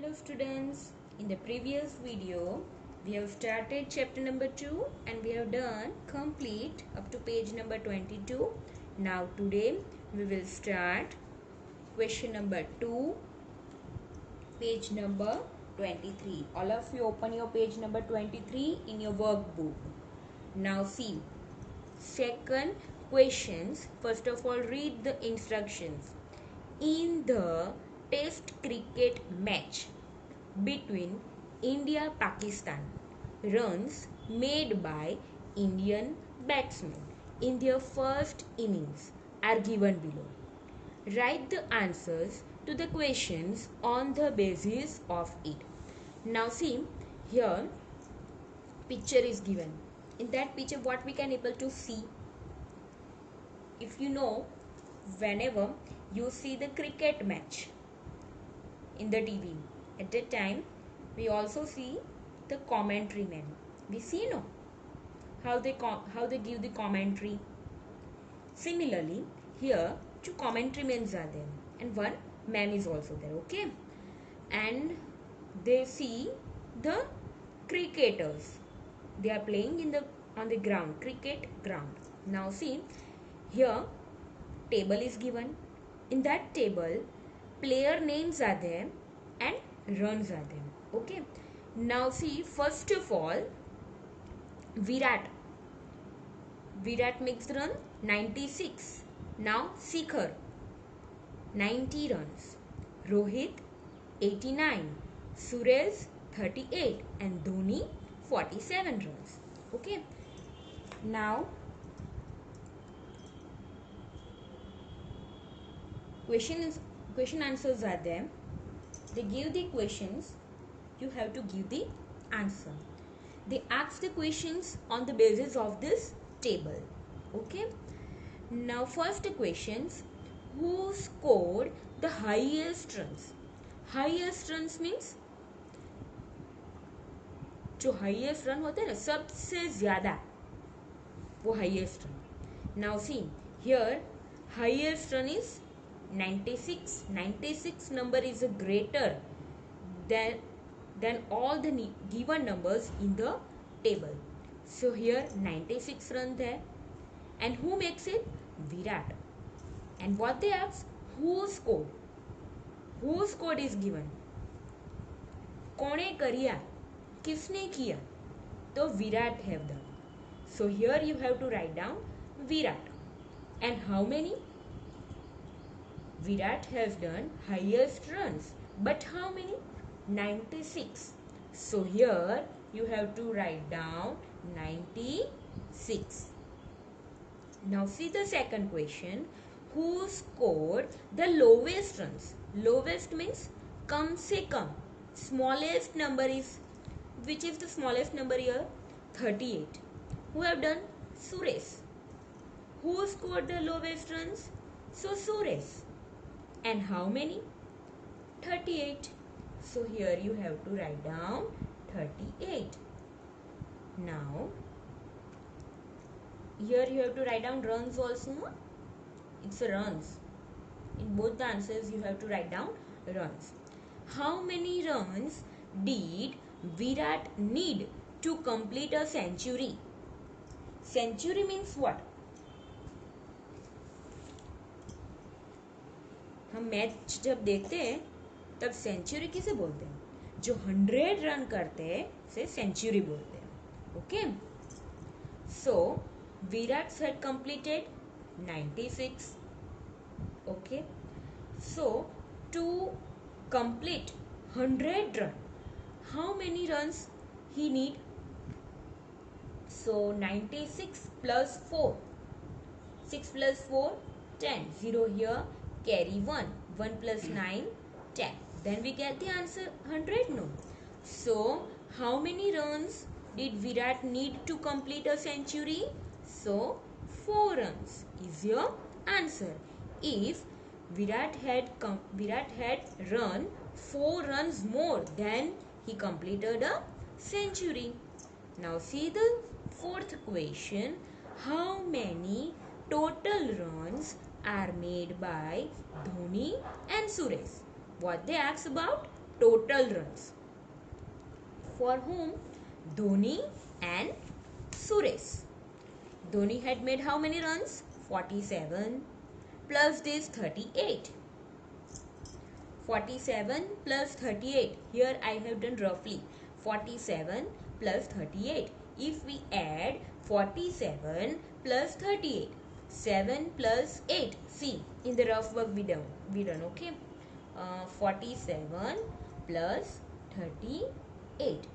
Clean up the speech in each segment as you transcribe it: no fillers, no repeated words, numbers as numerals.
Hello students, in the previous video we have started chapter number 2 and we have done complete up to page number 22. Now today we will start question number 2, page number 23. All of you open your page number 23 in your workbook. Now see, second questions. First of all, read the instructions. In the test cricket match between India-Pakistan, runs made by Indian batsmen in their first innings are given below. Write the answers to the questions on the basis of it. Now see, here picture is given. In that picture what we can able to see? If you know, whenever you see the cricket match in the TV, at that time we also see the commentary man. We see no how they give the commentary. Similarly, here two commentary men are there and one man is also there. Okay, and they see the cricketers. They are playing in the on the ground, cricket ground. Now see, here table is given. In that table, player names are there and runs are there. Okay, now see, first of all, Virat makes run 96. Now Shikhar 90 runs, Rohit 89, Suresh 38 and Dhoni 47 runs. Okay, now question answers are there. They give the questions, you have to give the answer. They ask the questions on the basis of this table. Okay, now first questions, who scored the highest runs? Highest runs means जो highest run होते हैं ना, सबसे ज्यादा वो highest run. Now see here highest run is 96. 96 number is greater than all the given numbers in the table. So here 96 runs there. And who makes it? Virat. And what they ask? Who scored? Who scored is given. कौने करिया? किसने किया? तो Virat have done. So here you have to write down Virat. And how many? Virat has done highest runs. But how many? 96. So here you have to write down 96. Now see the second question. Who scored the lowest runs? Lowest means kam se kam. Smallest number is, which is the smallest number here? 38. Who have done? Suresh. Who scored the lowest runs? So Suresh. And how many? 38. So here you have to write down 38. Now here you have to write down runs also. It's runs. In both the answers you have to write down runs. How many runs did Virat need to complete a century? Century means what? हम match जब देखते हैं तब century किसे बोलते हैं? जो 100 run करते हैं से सेंचुरी बोलते हैं. Okay, so Virat had completed 96. Okay, so to complete 100 run, how many runs he need? So 96 plus 4, 6 plus 4, 10. 0 here, carry 1. 1 plus 9, 10. Then we get the answer 100, no? So how many runs did Virat need to complete a century? So 4 runs is your answer. If Virat had run 4 runs more, then he completed a century. Now see the fourth question. How many total runs are made by Dhoni and Suresh? What they ask about? total runs. For whom? Dhoni and Suresh. Dhoni had made how many runs? 47 plus this 38. 47 plus 38. Here I have done roughly. 47 plus 38. If we add 47 plus 38, 7 plus 8. See, in the rough work we done, okay? 47 plus 38.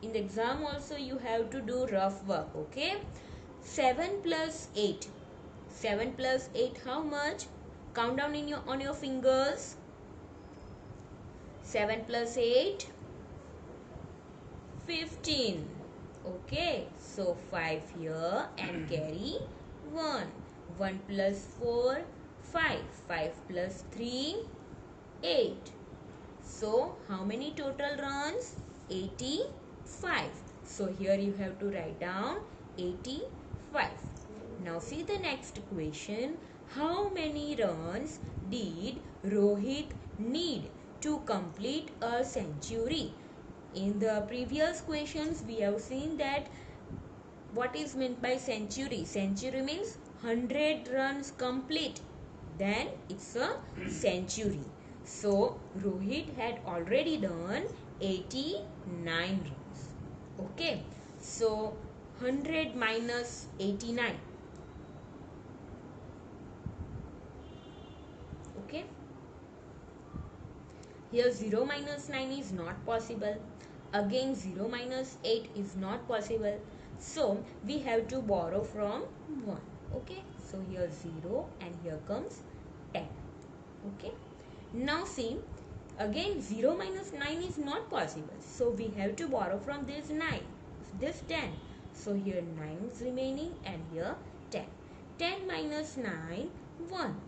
In the exam also you have to do rough work, okay? 7 plus 8. 7 plus 8 how much? Count down on your fingers. 7 plus 8, 15. Okay, so 5 here and carry 1. 1 plus 4, 5. 5 plus 3, 8. So how many total runs? 85. So here you have to write down 85. Now see the next question. How many runs did Rohit need to complete a century? In the previous questions we have seen that what is meant by century. Century means 100 runs complete. Then it's a century. So Rohit had already done 89 runs. Okay. So 100 minus 89. Okay. Here 0 minus 9 is not possible. Again 0 minus 8 is not possible. So we have to borrow from 1. Okay. So here 0 and here comes 10. Okay. Now see, again 0 minus 9 is not possible. So we have to borrow from this 9. This 10. So here 9 is remaining and here 10. 10 minus 9, 1.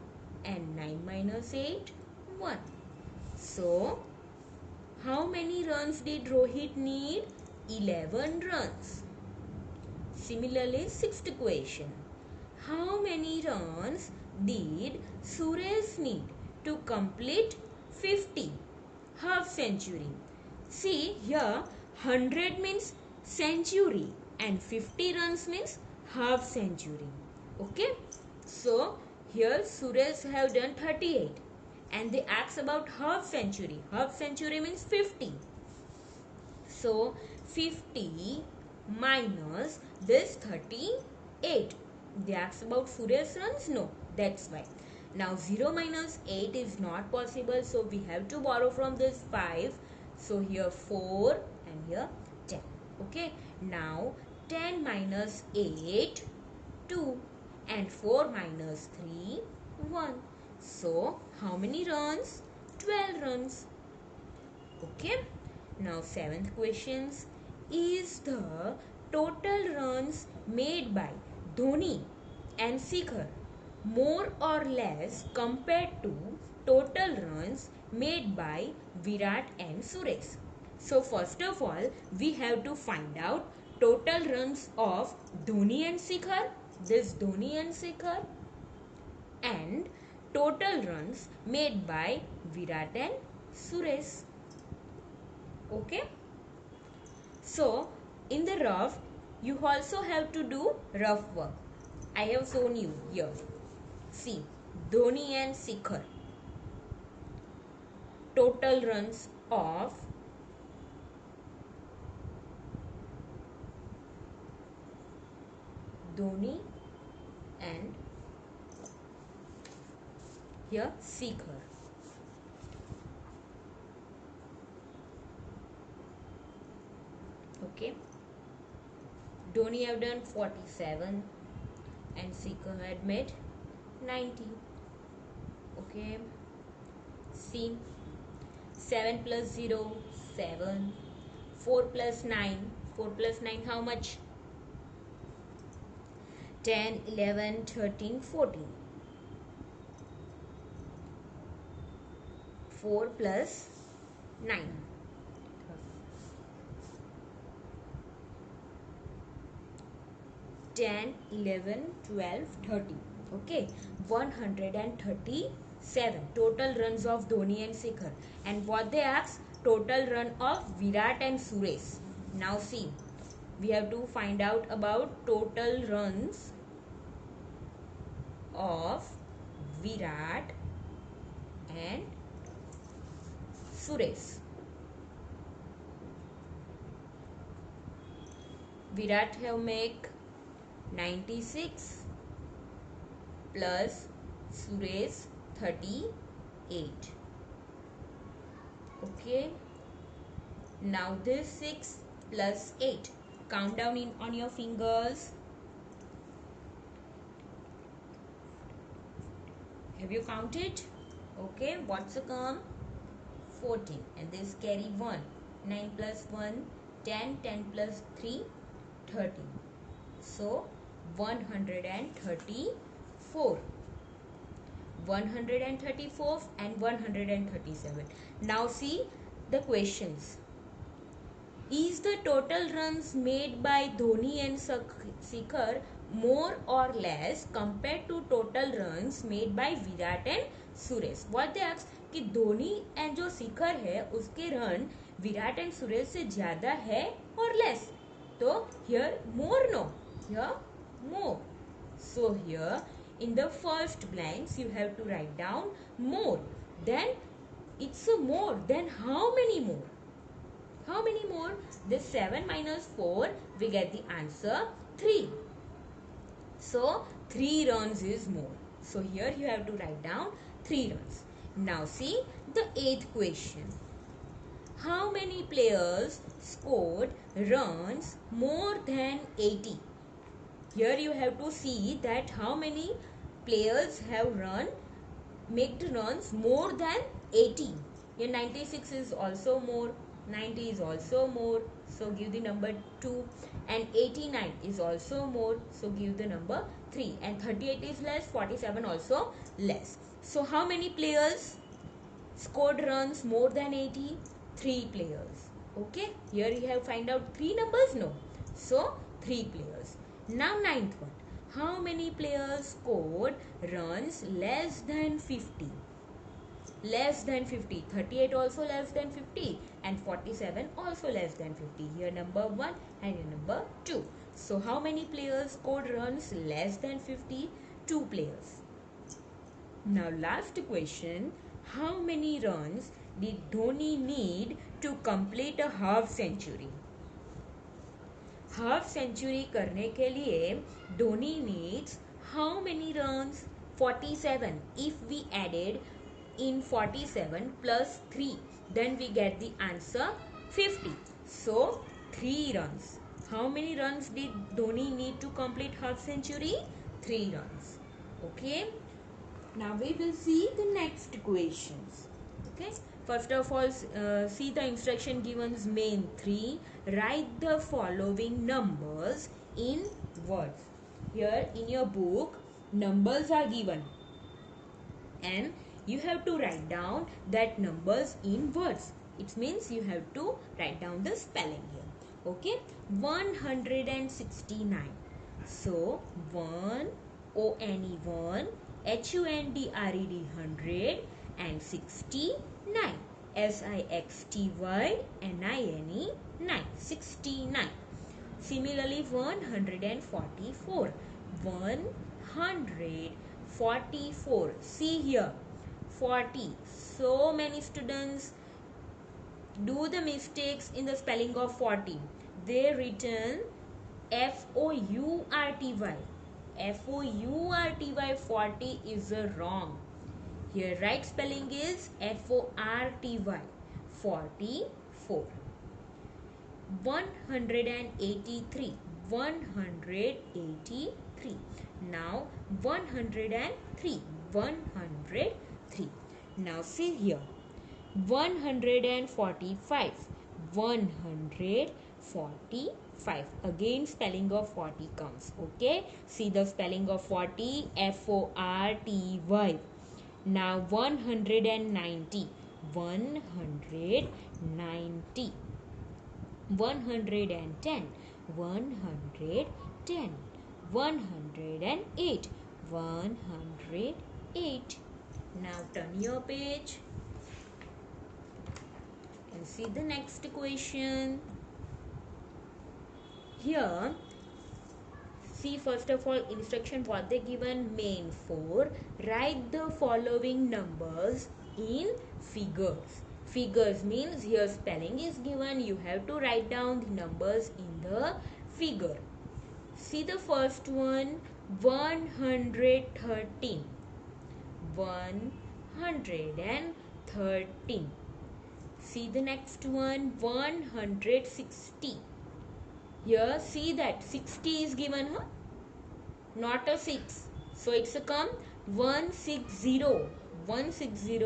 And 9 minus 8, 1. So, how many runs did Rohit need? 11 runs. Similarly, sixth question. How many runs did Suresh need to complete 50? Half century. See here 100 means century and 50 runs means half century. Okay. So here Suresh have done 38 and they ask about half century. Half century means 50. So 50 minus this 38. They ask about Suresh runs? No, that's why. Now 0 minus 8 is not possible, so we have to borrow from this 5. So here 4 and here 10. Okay. Now 10 minus 8, 2 and 4 minus 3, 1. So how many runs? 12 runs. Okay. Now 7th questions. Is the total runs made by Dhoni and Shikhar more or less compared to total runs made by Virat and Suresh? So first of all, we have to find out total runs of Dhoni and Shikhar. This Dhoni and Shikhar, and total runs made by Virat and Suresh. Okay. So in the rough, you also have to do rough work. I have shown you here. See, Dhoni and Shikhar. Total runs of Dhoni and here Shikhar. Okay. Dhoni have done 47 and Shikhar had made 90. Okay. See, 7 plus 0, 7. 4 plus 9. 4 plus 9 how much? 10, 11, 13, 14. 4 plus 9. 10, 11, 12, 13. Okay, 137 total runs of Dhoni and Shikhar. And what they ask? total run of Virat and Suresh. Now see, we have to find out about total runs of Virat and Suresh. Virat have make 96 plus Suresh 38. Okay. Now this 6 plus 8. Count down on your fingers. Have you counted? Okay. What's the come? 14. And this carry 1. 9 plus 1, 10. 10 plus 3, 13. So 134. 134 and 137. Now see the questions. Is the total runs made by Dhoni and Shikhar more or less compared to total runs made by Virat and Suresh? What they ask कि Dhoni and जो शिखर है उसके run Virat and Suresh से ज्यादा है और less. तो here more, no, here more. So here in the first blanks you have to write down more. Then it's a more. Then how many more? How many more? This 7 minus 4, we get the answer 3. So 3 runs is more. So here you have to write down 3 runs. Now see the 8th question. How many players scored runs more than 80? Here you have to see that how many players have made runs more than 80. Here 96 is also more, 90 is also more, so give the number 2, and 89 is also more, so give the number 3, and 38 is less, 47 also less. So how many players scored runs more than 80? 3 players. Okay, here you have find out 3 numbers, no, so 3 players. Now 9th one. How many players scored runs less than 50? Less than 50. 38 also less than 50 and 47 also less than 50. Here number 1 and here number 2. So how many players scored runs less than 50? 2 players. Now last question. How many runs did Dhoni need to complete a half century? Half century करने के लिए Dhoni needs how many runs? 47. If we added in 47 plus 3, then we get the answer 50. So 3 runs. How many runs did Dhoni need to complete half century? 3 runs. Okay. Now we will see the next questions. Okay. First of all, see the instruction given main 3. Write the following numbers in words. Here in your book, numbers are given. And you have to write down that numbers in words. It means you have to write down the spelling here. Okay. 169. So, 1, O-N-E 1, H-U-N-D-R-E-D 100 and 69. S-I-X-T-Y-N-I-N-E 9. 69. Similarly 144. 144. See here 40. So many students do the mistakes in the spelling of 40. They written F-O-U-R-T-Y. F-O-U-R-T-Y 40 is wrong. Here right spelling is F-O-R-T-Y. 44. 183. 183. Now 103. 103. Now see here 145. 145. Again spelling of 40 comes. Okay, see the spelling of 40. F-O-R-T-Y. Now 190. 190. 110. 110. 108. 108. Now turn your page and see the next question. Here, see first of all instruction what they given. Main 4, write the following numbers in figures. Figures means here spelling is given, you have to write down the numbers in the figure. See the first one, 113. 113. See the next one, 160. Here see that 60 is given, huh? Not a 6. So it's a come 160. 160,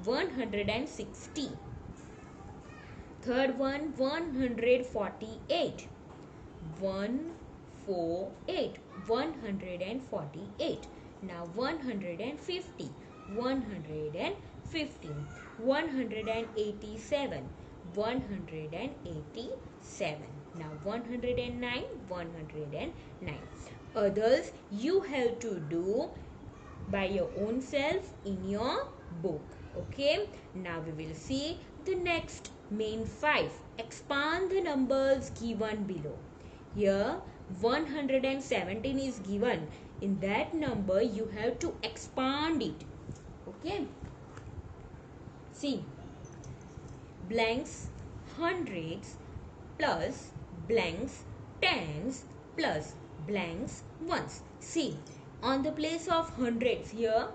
160. Third one, 148. 148. 148. Now 150. 150. 187. 187. Now 109. 109. Others you have to do by your own self in your book. Okay. Now we will see the next main 5. Expand the numbers given below. Here 117 is given. In that number you have to expand it. Okay. See, blanks hundreds plus blanks tens plus blanks ones. See, on the place of hundreds here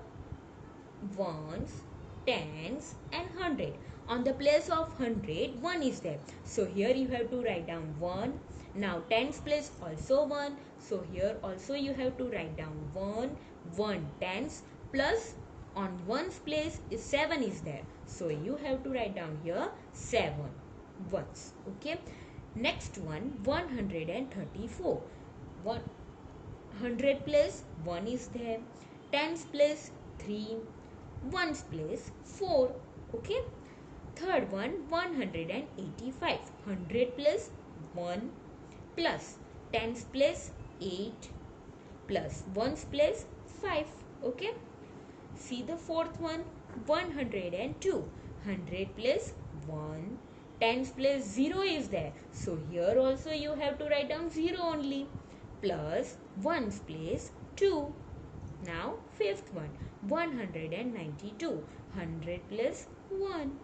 ones, tens and 100. On the place of 100, 1 is there. So here you have to write down 1. Now tens place also 1. So here also you have to write down 1. 1 tens plus on 1's place is 7 is there. So you have to write down here 7 ones. Okay. Next one, 134. 100 place 1 is there. Tens place 3. 1's place 4. Okay. Third one, 185. 100 place 1 plus 10's place 8 plus 1's place 5. Okay. See the fourth one, 102. 100 place 1. 10's place 0 is there. So here also you have to write down 0 only. Plus 1's place 2. Now fifth one, 192. 100 plus 1.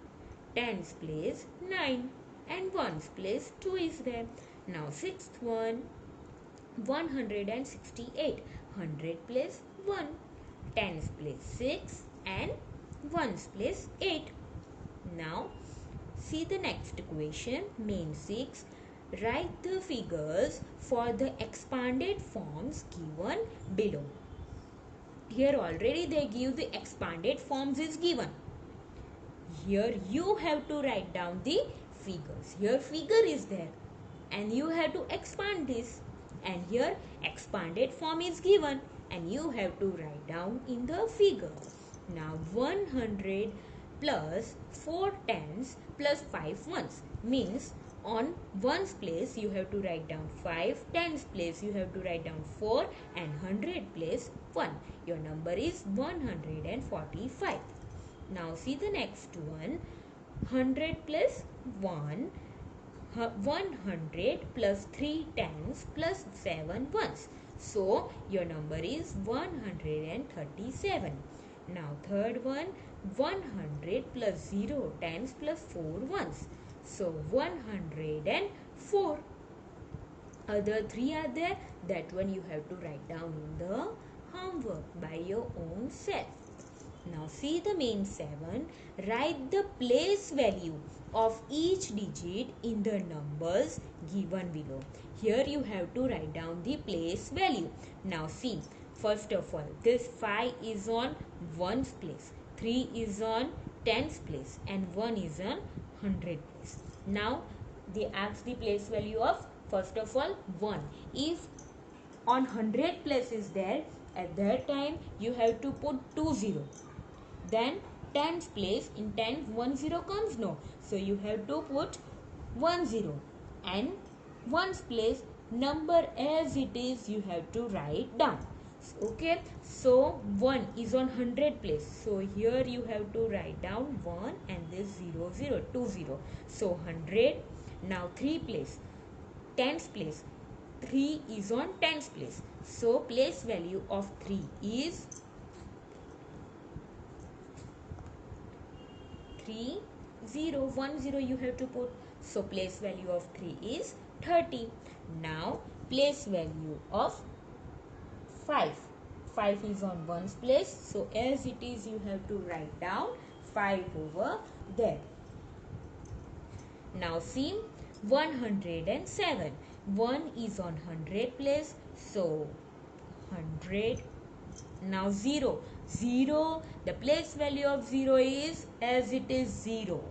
10's place 9 and 1's place 2 is there. Now sixth one, 168. 100 plus 1. 10's place 6 and 1's place 8. Now see the next equation, main 6. Write the figures for the expanded forms given below. Here already they give the expanded forms is given. Here you have to write down the figures. Here figure is there and you have to expand this. And here expanded form is given and you have to write down in the figure. Now 100 plus 4 tens plus 5 ones means on 1's place you have to write down 5, 10's place you have to write down 4 and 100 place 1. Your number is 145. Now see the next one, 100 plus 1, 100 plus 3 tens plus 7 ones. So your number is 137. Now third one, 100 plus 0 tens plus 4 ones. So 104. Other 3 are there. That one you have to write down in the homework by your own self. Now see the main 7. Write the place value of each digit in the numbers given below. Here you have to write down the place value. Now see, first of all, this 5 is on 1's place, 3 is on 10's place and 1 is on 100 place. Now they ask the place value of first of all 1. If on 100 place is there, at that time you have to put 20. Then 10's place, in 10 10 comes, no, so you have to put 10 and 1's place number as it is you have to write down. Okay, so 1 is on 100 place, so here you have to write down 1 and this 0 0 2 0. So 100. Now 3 place, tens place, 3 is on tens place, so place value of 3 is 3 0 1 0 you have to put, so place value of 3 is 30. Now place value of 5. 5 is on ones place, so as it is you have to write down 5 over there. Now see 107. 1 is on 100 place, so 100. Now 0. 0, the place value of 0 is as it is 0.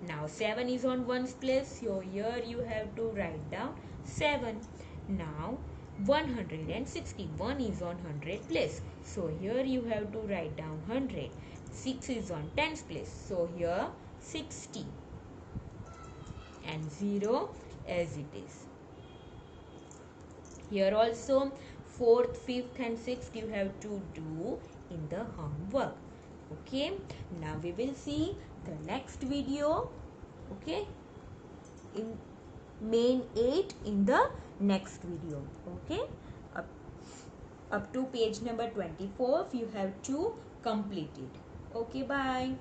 Now 7 is on ones place, so here you have to write down 7. Now 161 is on 100 place, so here you have to write down 100. 6 is on tens place, so here 60 and 0 as it is. Here also 4th, 5th and 6th you have to do in the homework. Okay, now we will see the next video. Okay, in main 8 in the next video. Okay, up to page number 24 you have to complete it. Okay, bye.